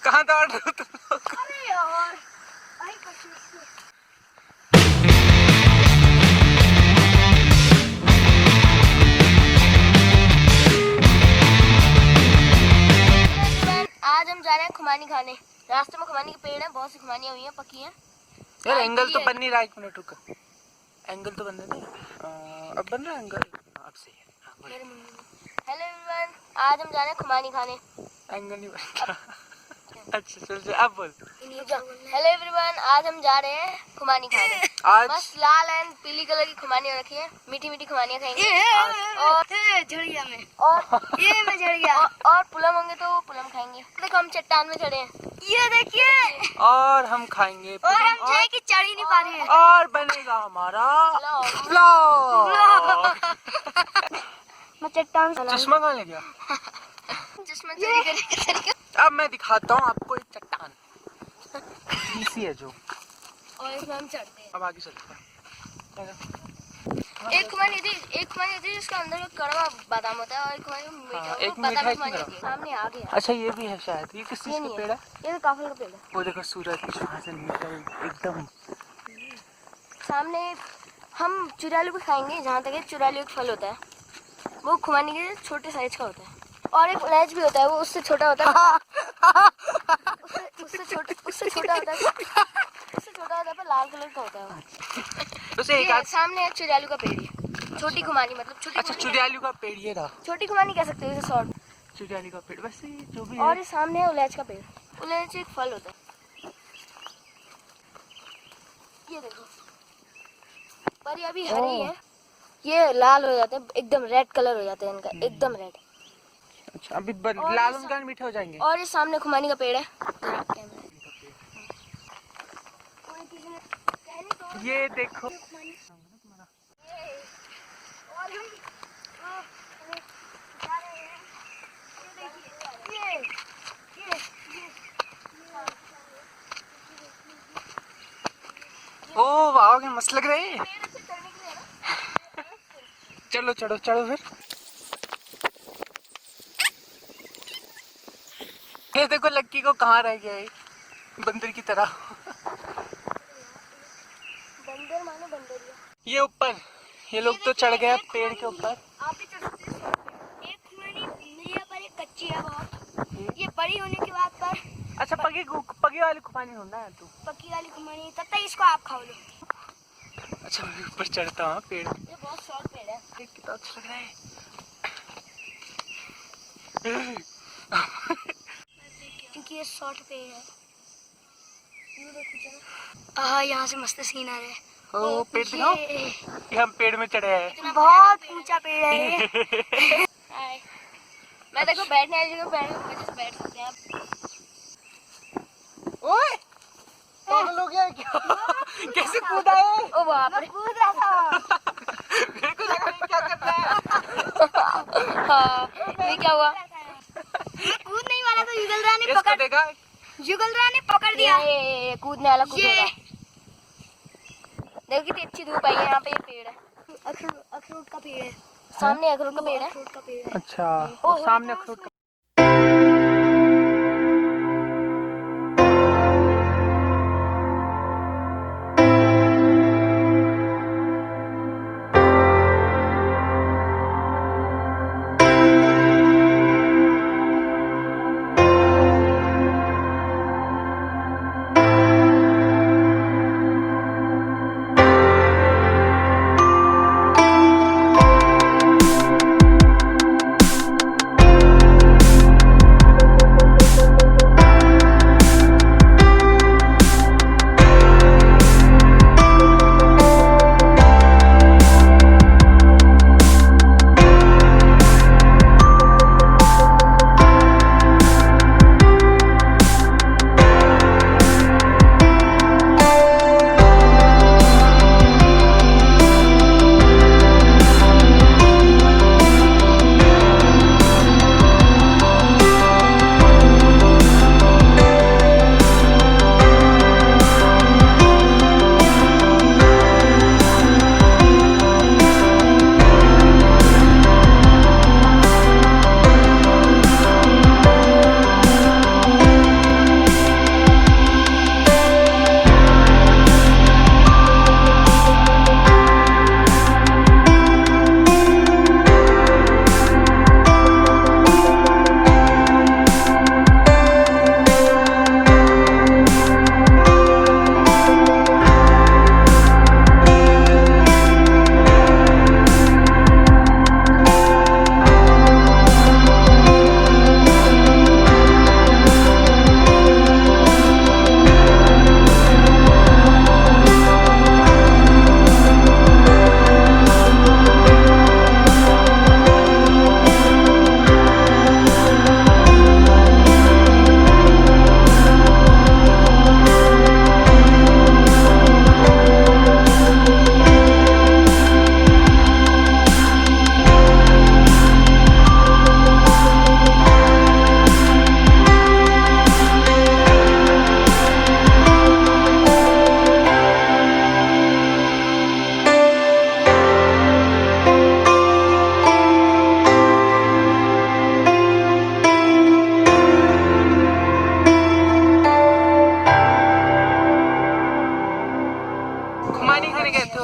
कहाँ दौड़ रहे हो तुम लोग? अरे यार आज हम जा रहे हैं खुमानी खाने। रास्ते में खुमानी के पेड़ हैं, बहुत सी खुमानियाँ हुई हैं, पकी हैं। यार एंगल तो बन नहीं रहा, 1 मिनट रुक। एंगल तो बन रहा है, अब बन रहा है एंगल। अब सही है। हेलो एवरीवन, आज हम जा रहे हैं खुमानी खाने। एंगल नहीं बन रहा। अच्छा चल अब बोल। हेलो एवरीवन, आज हम जा रहे हैं खुमानी खाने। आज मस्त लाल एंड पीली कलर की खुमानी रखी है, मीठी मीठी खुमानियाँ खाएंगे। और झड़ गया मैं, और ये मैं झड़ गया। और पुलम होंगे तो पुलम खाएंगे। देखो हम चट्टान में चढ़े हैं, ये देखिए। और हम खाएंगे और हम चाय की चढ़ ही नहीं पा रहे हैं। और बनेगा हमारा व्लॉग। मैं चट्टान चश्मा कहाँ ले गया? चश्मा चोरी करके। अब मैं दिखाता हूँ आपको एक चट्टान इसी है जो, और इसमें हम चढ़ते हैं। अब आगे चलते हैं। एक खुमानी थी जिसका अंदर में कड़वा बादाम होता है, और एक खुमानी मीठा। एक मीठा सामने आ गया। अच्छा ये भी है शायद। ये किस चीज का पेड़ है? ये तो काफल का पेड़ है। वो देखो सूरज वहाँ से निकल एकदम सामने। हम चुरालू भी खाएंगे। जहाँ तक चुरालू एक फल होता है, वो खुमानी के छोटे साइज का होता है। और एक इलायच भी होता है, वो उससे छोटा होता है। उससे छोटा होता है, पर लाल कलर का होता है। उसे एक सामने है चुरालू का पेड़ है, छोटी खुमानी, मतलब छोटी। अच्छा चुरालू का पेड़ ये रहा। छोटी खुमानी कह सकते हो इसे, शॉर्ट चुरालू का पेड़ वैसे जो भी और है। सामने है इलायच का पेड़। इलायच एक फल होता है, ये देखो। पर ये अभी हरे ही है, ये लाल हो जाते हैं, एकदम रेड कलर हो जाते हैं इनका, एकदम रेड। अच्छा अभी लाल उनका मीठे हो जाएंगे। और ये सामने खुमानी का पेड़ है। ये देखो ओ वाह क्या मस्त लग रहा है। चलो चढ़ो चढ़ो फिर। ये देखो लक्की को कहाँ रह गया है, बंदर की तरह। बंदर मानो बंदरिया। ये ऊपर ये लोग तो चढ़ गए पेड़ के ऊपर। आप भी चढ़ सकते हैं। एक खुमानी यहाँ पर एक कच्ची है बहुत, ये बड़ी होने के बाद पर। अच्छा पगी वाली खुमानी ढूंढना है तू। पकी वाली खुमानी, तब तक इसको आप खाओ लो। अच्छा मैं ऊपर चढ़ता हूँ पेड़। ये बहुत शॉर्ट पेड़ है। कितना अच्छा लग रहा है। क्योंकि ये शॉर्ट पेड़ है। हाँ यहाँ से मस्त सीन आ रहा है। ओ पेड़ दिखाओ, ये हम पेड़ में चढ़े हैं। बहुत ऊंचा पेड़ है ये। मैं देखो बैठने वाली जगह बैठ सकते हैं। ओए पागल हो गया है क्या? कैसे कूदा है? ओ बाप रे, कूद रहा था। मेरे को लगा ये क्या कर रहा है। हाँ ये क्या हुआ? कूद नहीं वाला तो युगल राय ने पकड़ दिया। ये कूदने वाला कूद रहा। देखो कितनी अच्छी धूप आई है। यहाँ पे ये पेड़ है, अखरोट का पेड़ है। सामने अखरोट का पेड़ है। अच्छा सामने अखरोट का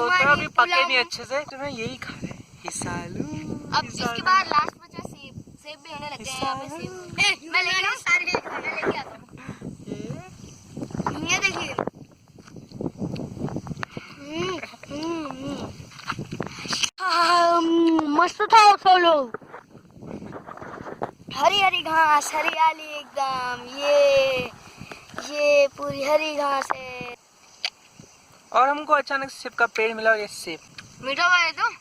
तो अभी पके नहीं अच्छे से, तो मैं यही खा रहे हैं। हिस्सा लूं, अब इसके बाद लास्ट बचा सेब। सेब भी होने लग गए हैं यहाँ पे। सेब मैं लेके आऊँ, मैं लेके आता हूँ। ये देखिए, मस्त था सोलो। हरी हरी घास, हरियाली एकदम। ये पूरी हरी घास है। और हमको अचानक से सेब का पेड़ मिला, और ये सेब मीठा हुआ है तो।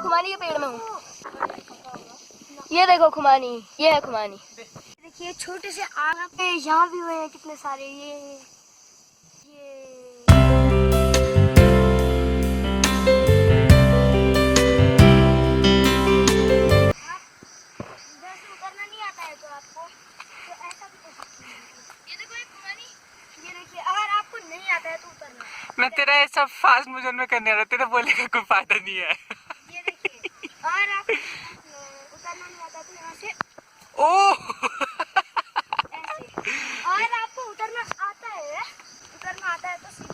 खुमानी के पेड़ में हूँ। ये देखो खुमानी, ये है खुमानी। देखिए छोटे से आग पे यहाँ भी हुए हैं कितने सारे। ये जैसे उतरना नहीं आता है तो आपको तो ऐसा भी कर सकते हैं। ये देखो एक खुमानी, ये देखिए अगर आपको नहीं आता है तो उतरना। मैं तेरा ऐसा फास्ट मोशन में करने रहा, तेरा बोलने का कोई फायदा नहीं है। ये देखिए अगर आप उतरना नहीं आता तो यहाँ से ओह ऐसे। और आपको उतरना आता है तो